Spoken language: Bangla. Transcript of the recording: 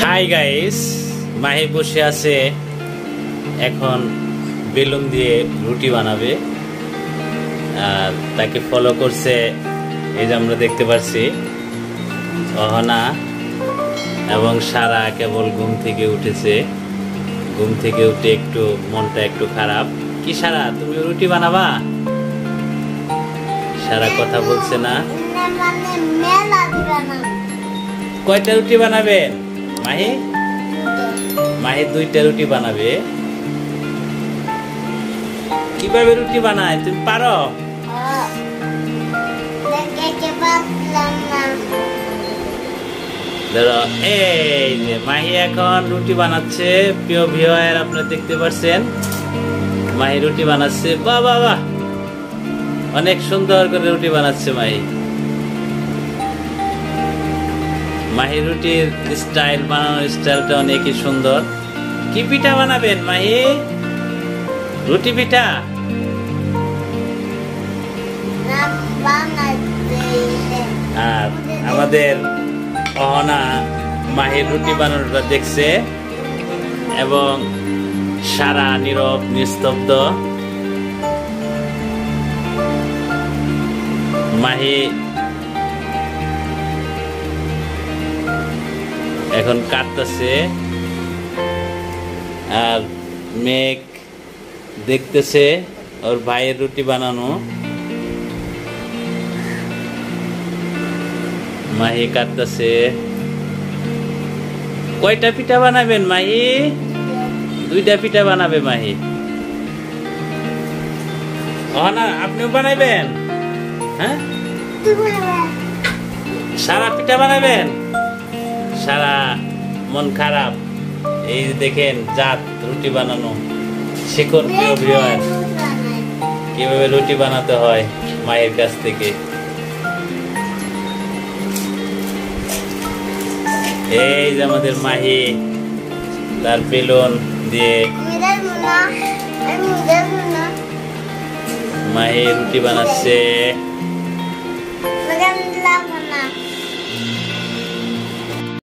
হাই গাইস, মাহি বসে আছে এখন বেলুন দিয়ে রুটি বানাবে আর তাকে ফলো করছে এই যে আমরা দেখতে পাচ্ছি অহনা এবং সারা কেবল ঘুম থেকে উঠেছে। ঘুম থেকে উঠে একটু মনটা একটু খারাপ। কি সারা, তুমি রুটি বানাবা? সারা কথা বলছে না। কয়টা রুটি বানাবেন মাহি? মাহি 2টা রুটি বানাবে। কিভাবে রুটি বানায় তুমি পারো? ধরো এই যে মাহি এখন রুটি বানাচ্ছে। প্রিয় ভিউয়ার, আপনারা দেখতে পাচ্ছেন মাহি রুটি বানাচ্ছে। বাহ বাহ বাহ, অনেক সুন্দর করে রুটি বানাচ্ছে মাহি। মাহি রুটির স্টাইল, বানানোর স্টাইলটা অনেকই সুন্দর। কি পিঠা বানাবেন মাহি? রুটি পিঠা? আর আমাদের অহনা মাহির রুটি বানানোটা দেখছে এবং সারা নীরব নিস্তব্ধ। মাহি এখন কাটতেছে আর মেঘ দেখতেছে ওর ভাইয়ের রুটি বানানো। মাহি কাটতেছে। কয়টা পিঠা বানাবেন মাহি? 2টা পিঠা বানাবে মাহি। না, আপনিও বানাবেন? হ্যাঁ, সারা পিঠা বানাবেন? সারা মন খারাপ। এই দেখেন জাত রুটি বানানো শিখুন প্রিয় ভিউয়ার, কিভাবে রুটি বানাতে হয় মায়ের কাছ থেকে। এই যে আমাদের মাহি তার বেলুন দিয়ে মাহি রুটি বানাচ্ছে।